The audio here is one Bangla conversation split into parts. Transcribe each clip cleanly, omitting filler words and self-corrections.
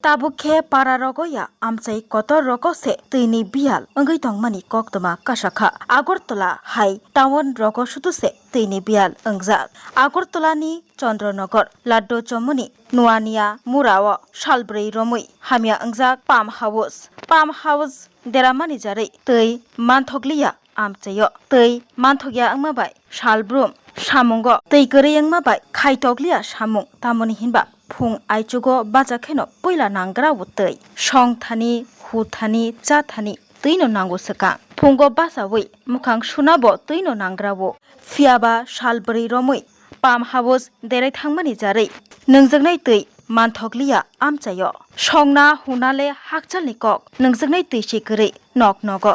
Tabukhe pararogoya amchai kotor rogose tini bial angui tongmani koktoma kasakha Agartala hai tawon rogo suduse tini bial angjak Agartala ni Chandranagar Laddo Chomuni Nuania Murawa Shalbrei Romui hamia angjak Palm House deramani jare tei manthokliya amchayo tei manthokya angmabai Shalbrum Samungo tei gori angmabai khaitokliya samung tamoni hinba Phung aichugo bajakheno poila nangra wutei songthani huthani chathani tuino nango saka phungo basawi mukhang sunabo tuino nangrawo fiaba shalbri romui Palm House derai thangmani jarei nungjaknai tei manthokliya amchayo songna hunale hakchalni kok nungjaknai tei sikore nok nogo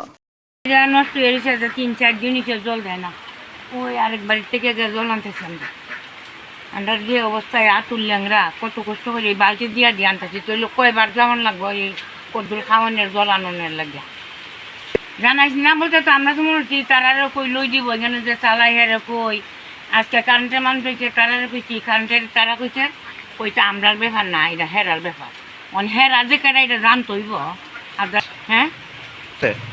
নষ্ট হয়ে গেছে যে 3-4 দিন নিচে জল দেয় না ওই আরেক বাড়ি থেকে যে জল আনতেছে আমরা যে অবস্থায় আতুল ল্যাংরা কত কষ্ট করে এই বালতি দিয়ে আনতেছি তো কয়বার যেমন লাগবো এই কদ্দুর খাওয়ানোর জল আননের লাগে জানাইছি না বলতে তো আমরা তো মনে হচ্ছি তারারও কই লই দিব এখানে যে চালাই হেরে কই আজকে কারেন্টের মানুষ হয়েছে তারারে কইছি কারেন্টের তারা কইছে কইটা আমরার ব্যাপার না এটা হেরার ব্যাপার হেরা যে কারা এটা জানতে হইব আপনার হ্যাঁ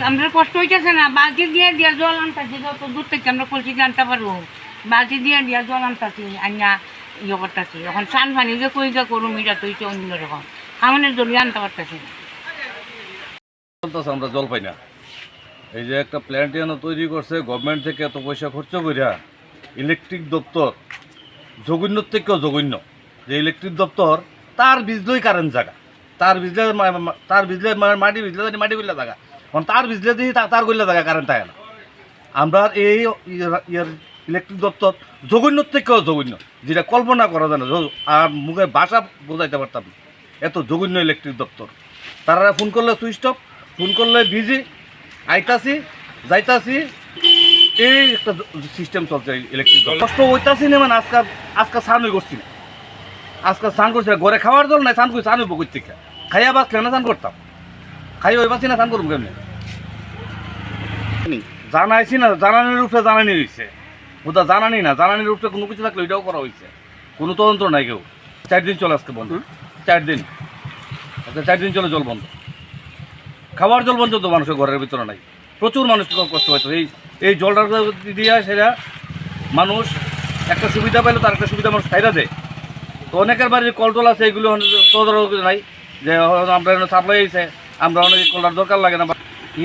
আমরা কষ্ট হইতেছে না বালতি দিয়ে জল আনতেছি যত দূর থেকে আমরা কলসি জানতে পারবো বালতি দিয়ে জল আনতেছি আইনা ইয়ে করতেছি এখন চান পানি যে কই যা করুম এটা তো হইতে অন্যরকম খাওয়ানোর জল আনতে পারতেছি না আমরা জল পাই না এই যে একটা প্ল্যান্ট তৈরি করছে গভর্নমেন্ট থেকে এত পয়সা খরচ করিয়া ইলেকট্রিক দপ্তর জঘন্য থেকেও জঘন্য যে ইলেকট্রিক দপ্তর তার বিজলই কারেন্ট জায়গা তার বিজলে মাটি বিজলে জায়গা এখন তার বিজলে দিয়ে তার করলে জায়গা কারেন্ট থাকে না আমরা এই ইলেকট্রিক দপ্তর জঘন্য থেকেও জঘন্য যেটা কল্পনা করা যায় না আর মুখের ভাষা বোঝাইতে পারতাম না এত জঘন্য ইলেকট্রিক দপ্তর তারা ফোন করলে সুইচ অফ ফোন করলে বিজি আইতাছি যাইতাছি এই একটা সিস্টেম চলছে ইলেকট্রিক দপ্তর কষ্ট হইতাছি না মানে আজকে স্নান করছি না আজকে স্নান করছি না ঘরে খাওয়ার জল নাই স্নান করছি স্নান হইব করছি খাইয়া বাঁচলে না স্নান করতাম খাই ওই বাঁচি না স্নান করুন কেমনি জানাইছি না জানানির উপরে জানানি হয়েছে ওটা জানানি না জানানির উপরে কোনো কিছু থাকলে ওইটাও করা হয়েছে কোনো তদন্ত নাই কেউ 4 দিন চলে আজকে বন্ধ 4 দিন আচ্ছা 4 দিন চলে জল বন্ধ খাওয়ার জল বন্ধ তো মানুষের ঘরের ভিতরে নাই প্রচুর মানুষ কষ্ট হয়তো এই জলটার দিয়া সেটা মানুষ একটা সুবিধা পেলে তার একটা সুবিধা মানুষ খাইরা দেয় তো অনেকের বাড়ির কলটল আছে এগুলো তদারকি নাই যে আমরা সাপ্লাই হয়েছে আমরা অনেক কলার দরকার লাগে না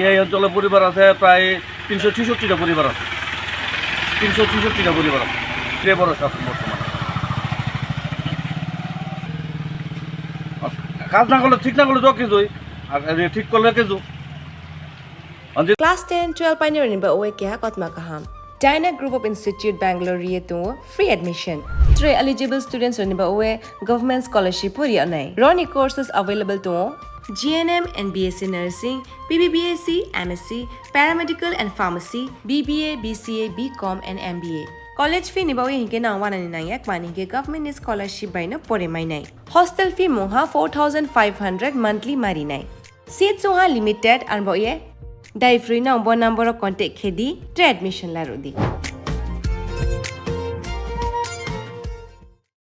এই অঞ্চলে পরিবার আছে প্রায় 366টা পরিবার আছে 366টা পরিবার আছে বড় সব বর্তমানে কাজ না করলে ঠিক না করলে যা কিছুই আর ঠিক করলে কিছু Class 10, 12 pioneering ba oe kya kotma kaham. Dyna Group of Institute Bangalore to free admission. 3 eligible students rani ba oe government scholarship puri anai. Roni courses available to GNM and BSc Nursing, BBBSc, MSc, Paramedical and Pharmacy, BBA, BCA, BCom and MBA. College fee nibawi hinke na 199 mani ke government scholarship by na pore mai nai. Hostel fee moha 4500 monthly mari nai. Seats moha limited and boye Dai free number contact khedi admission la rodi.